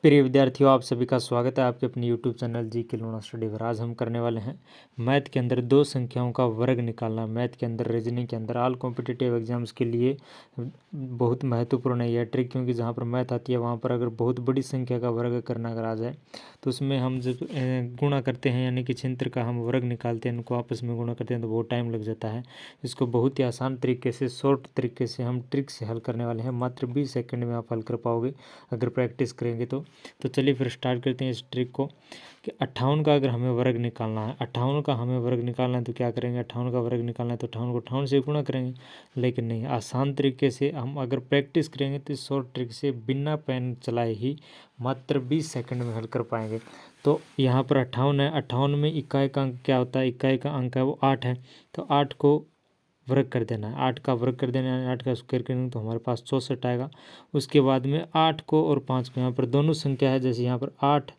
प्रिय विद्यार्थियों, आप सभी का स्वागत है आपके अपने यूट्यूब चैनल जी के लूणा स्टडी पर। आज हम करने वाले हैं मैथ के अंदर दो संख्याओं का वर्ग निकालना। मैथ के अंदर, रीजनिंग के अंदर, ऑल कॉम्पिटिटिव एग्जाम्स के लिए बहुत महत्वपूर्ण है यह ट्रिक, क्योंकि जहाँ पर मैथ आती है वहाँ पर अगर बहुत बड़ी संख्या का वर्ग करना अगर आ जाए तो उसमें हम जब गुणा करते हैं, यानी कि छिंत्र का हम वर्ग निकालते हैं, उनको आपस में गुणा करते हैं तो बहुत टाइम लग जाता है। इसको बहुत ही आसान तरीके से, शॉर्ट तरीके से हम ट्रिक से हल करने वाले हैं। मात्र 20 सेकंड में आप हल कर पाओगे अगर प्रैक्टिस करेंगे तो चलिए फिर स्टार्ट करते हैं इस ट्रिक को कि 58 का अगर हमें वर्ग निकालना है, 58 का हमें वर्ग निकालना है तो क्या करेंगे, 58 का वर्ग निकालना है तो 58 को 58 से गुणा करेंगे। लेकिन नहीं, आसान तरीके से हम अगर प्रैक्टिस करेंगे तो इस शॉर्ट ट्रिक से बिना पेन चलाए ही मात्र 20 सेकंड में हल कर पाएंगे। तो यहाँ पर 58 है, 58 में इकाई का अंक क्या होता है, इकाई का अंक है वो 8 है, तो 8 को वर्ग कर देना है, 8 का वर्ग कर देना है, 8 का स्क्वायर करेंगे तो हमारे पास 64 आएगा। उसके बाद में 8 को और 5 को, यहाँ पर दोनों संख्या है, जैसे यहाँ पर 8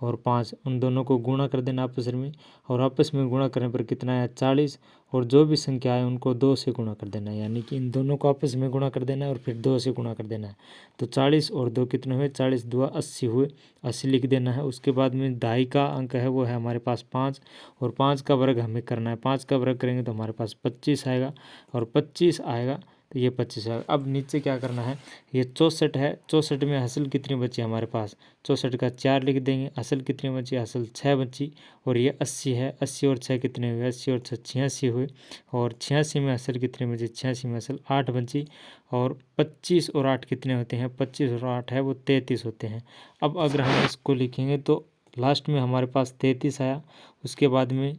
और 5, उन दोनों को गुणा कर देना आपस में, और आपस में गुणा करने पर कितना है 40, और जो भी संख्या है उनको 2 से गुणा कर देना है, यानी कि इन दोनों को आपस में गुणा कर देना है और फिर 2 से गुणा कर देना है। तो 40 और 2 कितने हुए, 40 2 80 हुए, 80 लिख देना है। उसके बाद में दाई का अंक है वो है हमारे पास 5, और 5 का वर्ग हमें करना है, 5 का वर्ग करेंगे तो हमारे पास 25 आएगा, और 25 आएगा तो ये 25 आएगा। अब नीचे क्या करना है, ये 64 है, 64 में असल कितनी बची हमारे पास, 64 का 4 लिख देंगे। असल कितनी बची, असल 6 बची, और ये 80 है, 80 और 6 कितने हुए, 80 और 6 86 हुए, और 86 में असल कितने बची, 86 में असल 8 बची, और 25 और 8 कितने होते हैं, 25 और 8 है वो 33 होते हैं। अब अगर हम इसको लिखेंगे तो लास्ट में हमारे पास 33 आया। उसके बाद में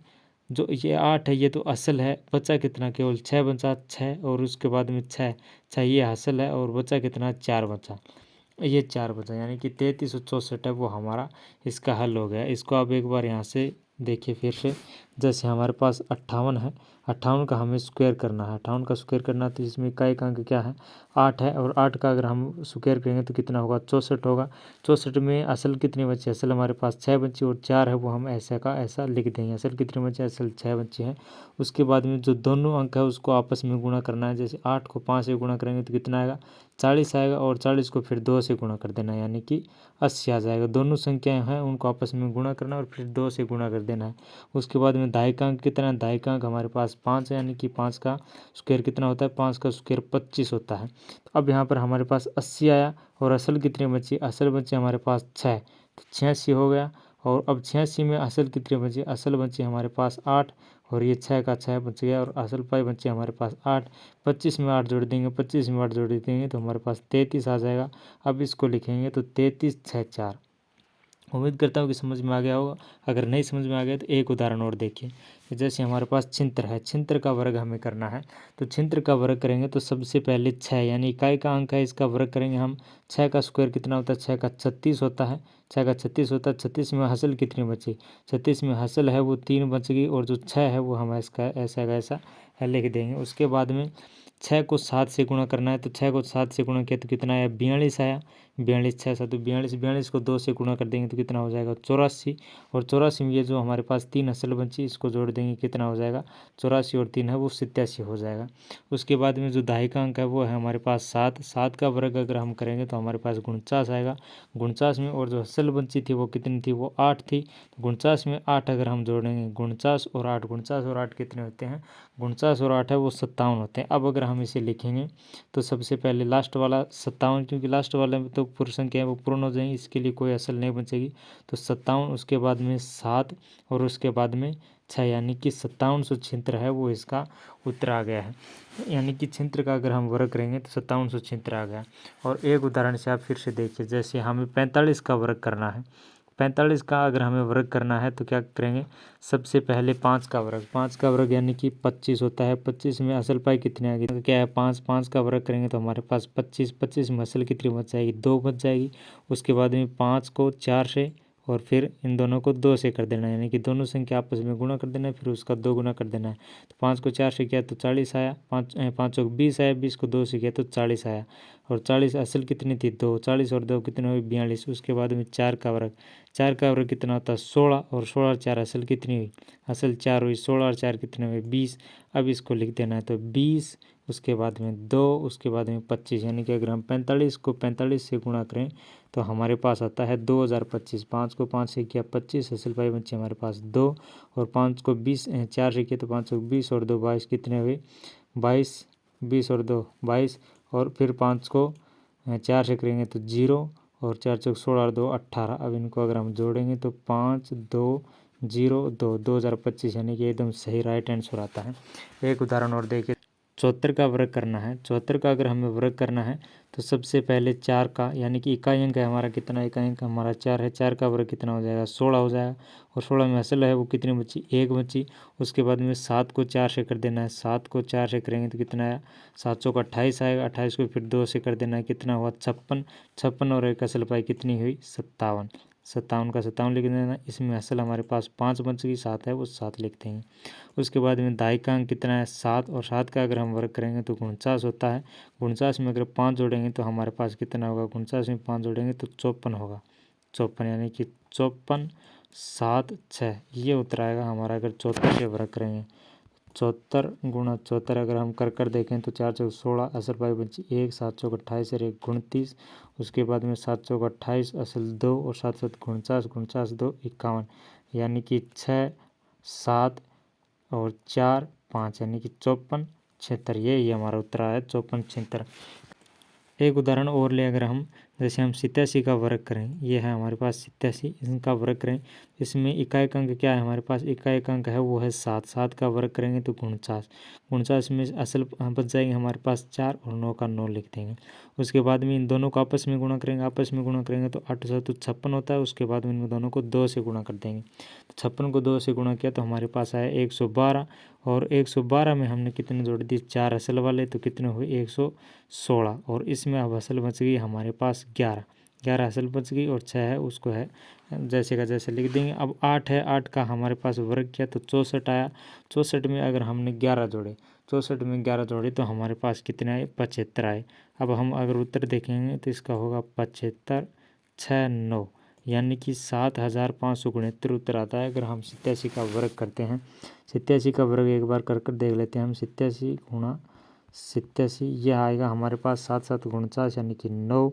जो ये 8 है ये तो असल है, बचा कितना, केवल 6 बचा, 6, और उसके बाद में 6 ये असल है, और बचा कितना, 4 बचा, ये 4 बचा, यानी कि 3364 है वो हमारा इसका हल हो गया। इसको आप एक बार यहाँ से देखिए फिर से, जैसे हमारे पास 58 है, 58 का हमें स्क्वायर करना है, 58 का स्क्वायर करना है तो इसमें इकाई का अंक क्या है 8 है, और 8 का अगर हम स्क्वायर करेंगे तो कितना होगा 64 होगा। 64 में असल कितनी बची, असल हमारे पास 6 बची, और 4 है वो हम ऐसा का ऐसा लिख देंगे। असल कितनी बची, असल 6 बची है। उसके बाद में जो दोनों अंक है उसको आपस में गुणा करना है, जैसे 8 को 5 से गुणा करेंगे तो कितना आएगा 40 आएगा, और 40 को फिर 2 से गुणा कर देना है, यानी कि 80 आ जाएगा। दोनों संख्याएं हैं उनको आपस में गुणा करना और फिर 2 से गुणा कर देना है। उसके बाद में दाई का अंक कितना है, दाई का अंक हमारे पास 5 है, यानी कि 5 का स्क्वायर कितना होता है, 5 का स्क्वायर 25 होता है। तो अब यहाँ पर हमारे पास 80 आया, और असल कितनी बची, असल बची हमारे पास 6, तो 86 हो गया। और अब 86 में असल कितनी बची, असल बची हमारे पास 8, और ये 6 का 6 बच गया, और असल पाई बचे हमारे पास 8। 25 में 8 जोड़ देंगे, 25 में 8 जोड़ देंगे तो हमारे पास 33 आ जाएगा। अब इसको लिखेंगे तो 33 6 4। उम्मीद करता हूँ कि समझ में आ गया होगा। अगर नहीं समझ में आ गया तो एक उदाहरण और देखिए, जैसे हमारे पास छिंत्र है, छिंत्र का वर्ग हमें करना है, तो छिंत्र का वर्ग करेंगे तो सबसे पहले 6, यानी इकाई का अंक है, इसका वर्ग करेंगे हम। 6 का स्क्वायर कितना होता है, 6 का 36 होता है, 6 का 36 होता है। 36 में हसल कितनी बची, 36 में हसल है वो 3 बच गई, और जो 6 है वो हम इसका ऐसा का ऐसा लिख देंगे। उसके बाद में 6 को 7 से गुणा करना है, तो 6 को 7 से गुणा किया तो कितना आया 42 आया, 42 6 7 42, 42 को 2 से गुणा कर देंगे तो कितना हो जाएगा 84, और 84 में ये जो हमारे पास 3 असल बची इसको जोड़ देंगे कितना हो जाएगा 84, और 3 है वो 87 हो जाएगा। उसके बाद में जो दाई का अंक है वो है हमारे पास 7, 7 का वर्ग अगर हम करेंगे तो हमारे पास 49 आएगा। 49 में और जो असल बची थी वो कितनी थी, वो 8 थी, 49 में 8 अगर हम जोड़ेंगे, 49 और 8, 49 और 8 कितने होते हैं, 49 और 8 है वो 57 होते हैं। अब अगर हम इसे लिखेंगे तो सबसे पहले लास्ट वाला 57, क्योंकि लास्ट वाले में तो पूर्ण संख्या है वो पूर्ण हो जाएंगी, इसके लिए कोई असल नहीं बचेगी, तो 57, उसके बाद में 7, और उसके बाद में 6, यानी कि 5700 छिंत्र है वो इसका उत्तर आ गया है। यानी कि छिंत्र का अगर हम वर्ग करेंगे तो 5700 छिंत्र आ गया। और एक उदाहरण से आप फिर से देखिए, जैसे हमें 45 का वर्ग करना है, 45 का अगर हमें वर्ग करना है तो क्या करेंगे, सबसे पहले 5 का वर्ग, 5 का वर्ग यानी कि 25 होता है। 25 में असल पाई कितनी आ गई, तो क्या है 5, 5 का वर्ग करेंगे तो हमारे पास 25, 25 में असल कितनी बच जाएगी 2 बच जाएगी। उसके बाद में 5 को 4 से और फिर इन दोनों को 2 से कर देना है, यानी कि दोनों संख्या आपस में गुणा कर देना है, फिर उसका 2 गुना कर देना है। तो 5 को 4 से किया तो 40 आया, 5 5 20 आया, 20 को 2 से किया तो 40 आया। और 40 असल कितनी थी 2, 40 और 2 कितने हुई 42। उसके बाद में 4 का वर्ग, 4 का वर्ग कितना होता है 16, और 16 और 4 असल कितनी हुई, असल 4 हुई, 16 और 4 कितने हुए 20। अब इसको लिख देना है तो 20, उसके बाद में 2, उसके बाद में 25, यानी कि अगर हम 45 को 45 से गुणा करें तो हमारे पास आता है 2025। 5 को 5 से किया 25, असल पाई बच्चे हमारे पास 2, और 5 को 20 4 से किया तो 5 को 20 और 2 22 कितने हुए 22, 20 और 2 22, और फिर 5 को 4 से करेंगे तो 0, और 4 चौक 16 और 2 18। अब इनको अगर हम जोड़ेंगे तो 5 2 0 2, 2025 यानी कि एकदम सही राइट आंसर आता है। एक उदाहरण और देखिए, 74 का वर्ग करना है। 74 का अगर हमें वर्ग करना है तो सबसे पहले 4 का, यानी कि इकाई अंक है हमारा कितना, इकाई अंक हमारा 4 है, 4 का वर्ग कितना हो जाएगा 16 हो जाएगा, और 16 में असल है वो कितनी बची 1 बची। उसके बाद में 7 को 4 से कर देना है, 7 को 4 से करेंगे तो कितना आया 7 चौक 28 आएगा, 28 को फिर 2 से कर देना है, कितना हुआ 56, 56 और एक असल पाई कितनी हुई 57, 57 का 57 लिख देना। इसमें असल हमारे पास 5 बच गई, 7 है वो 7 लिख देंगे। उसके बाद में दाई का अंक कितना है 7, और 7 का अगर हम वर्ग करेंगे तो 49 होता है। 49 में अगर 5 जोड़ेंगे तो हमारे पास कितना होगा, 49 में 5 जोड़ेंगे तो 54 होगा, 54 यानी कि 54 7 6, ये उत्तर आएगा हमारा अगर 74 से वर्ग करेंगे। 74 गुणा 74 अगर हम कर देखें तो 4 चौक 16, असल पाई बची 1, 7 चौक 28 और 1 29। उसके बाद में 7 चौक 28 असल 2, और 7 7 49, 49 2 51, यानी कि 6 7 और 4 5, यानी कि 54 76, ये हमारा उत्तर आया 54 76। एक उदाहरण और ले अगर हम, जैसे हम 87 का वर्ग करें, ये है हमारे पास 87, इनका वर्ग करें, इसमें इकाई अंक क्या है हमारे पास, इकाई अंक है वो है 7, 7 का वर्ग करेंगे तो 49, 49 में असल बच जाएंगे हमारे पास 4, और 9 का 9 लिख देंगे। उसके बाद में इन दोनों को आपस में गुणा करेंगे, आपस में गुणा करेंगे तो 8 7 56 होता है। उसके बाद में इन दोनों को 2 से गुणा कर देंगे, तो 56 को 2 से गुणा किया तो हमारे पास आया 112, और 112 में हमने कितने जोड़ दिए 4 असल वाले, तो कितने हुए 116, और इसमें अब असल बच गई हमारे पास 11, 11 असल बच गई, और 6 है उसको है जैसे का जैसे लिख देंगे। अब 8 है, 8 का हमारे पास वर्ग किया तो 64 आया। 64 में अगर हमने 11 जोड़े, 64 में 11 जोड़े तो हमारे पास कितने आए 75 आए। अब हम अगर उत्तर देखेंगे तो इसका होगा 75 6 9, यानी कि 7569 उत्तर आता है अगर हम 87 का वर्ग करते हैं। 87 का वर्ग एक बार कर देख लेते हैं हम, 87 गुणा 87, यह आएगा हमारे पास 7 7 49, यानी कि 9,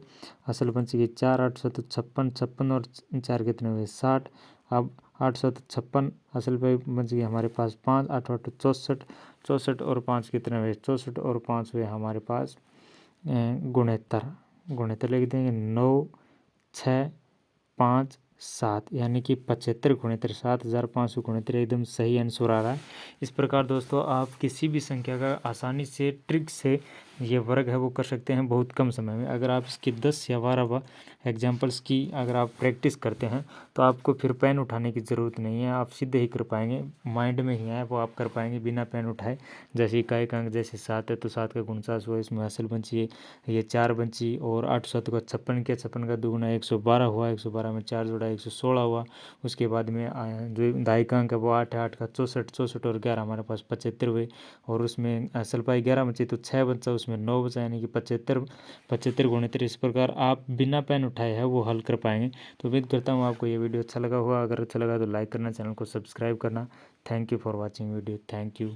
असल बच गई 4 8 7 56, 56 और 4 कितने हुए 60। अब 8 7 56 असल पे बच गई हमारे पास 5, 8 8 64, 64 और 5 कितने हुए 64 और 5 हुए हमारे पास 69, 69 लिख देंगे 9 6 5 7, यानी कि 75 गुणितर 7569 एकदम सही आंसर आ रहा है। इस प्रकार दोस्तों आप किसी भी संख्या का आसानी से ट्रिक से ये वर्ग है वो कर सकते हैं बहुत कम समय में। अगर आप इसकी 10 या 12 एग्जाम्पल्स की अगर आप प्रैक्टिस करते हैं तो आपको फिर पेन उठाने की ज़रूरत नहीं है, आप सीधे ही कर पाएंगे, माइंड में ही है वो आप कर पाएंगे बिना पेन उठाए। जैसे इकाई का अंक जैसे 7 है तो 7 का 49 हुआ, इसमें असल बची है ये 4 बची, और 8 7 का 56 किया, 56 का दुगुना 112 हुआ, 112 में 4 जोड़ा 116 हुआ। उसके बाद में जो दाई का अंक है वो 8 है, 8 का 64, 64 और 11 हमारे पास 75 हुए, और उसमें असल पाई 11 बची तो 6 बचा, उसमें 9 बचा, यानी कि 75 75 गुणितर। इस प्रकार आप बिना पेन उठाए है वो हल कर पाएंगे। तो उम्मीद करता हूँ आपको ये वीडियो अच्छा लगा होगा, अगर अच्छा लगा तो लाइक करना, चैनल को सब्सक्राइब करना। Thank you for watching video, thank you.